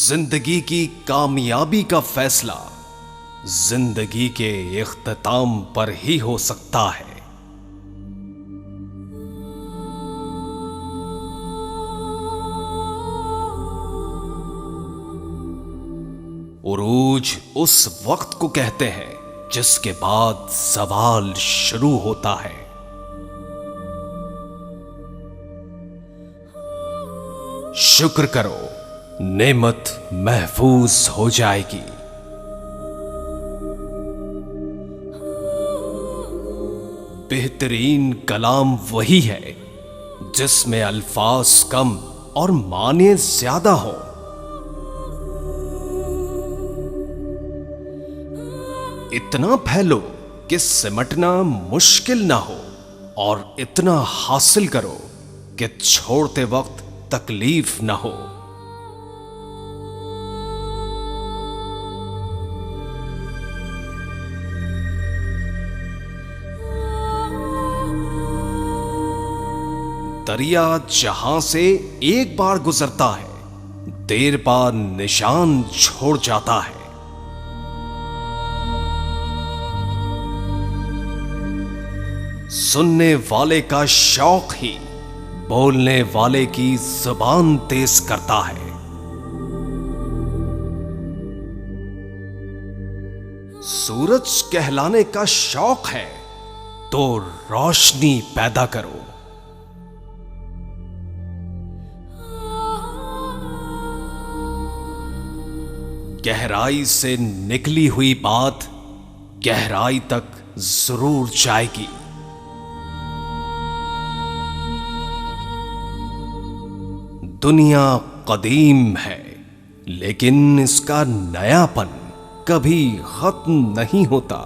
जिंदगी की कामयाबी का फैसला जिंदगी के इख्तिताम पर ही हो सकता है। उरूज उस वक्त को कहते हैं जिसके बाद सवाल शुरू होता है। शुक्र करो, नेमत महफूज हो जाएगी। बेहतरीन कलाम वही है जिसमें अल्फाज कम और माने ज्यादा हो। इतना फैलो कि सिमटना मुश्किल ना हो और इतना हासिल करो कि छोड़ते वक्त तकलीफ ना हो। दरिया जहां से एक बार गुजरता है, देर बाद निशान छोड़ जाता है। सुनने वाले का शौक ही बोलने वाले की जुबान तेज करता है। सूरज कहलाने का शौक है तो रोशनी पैदा करो। गहराई से निकली हुई बात गहराई तक जरूर जाएगी। दुनिया कदीम है लेकिन इसका नयापन कभी खत्म नहीं होता।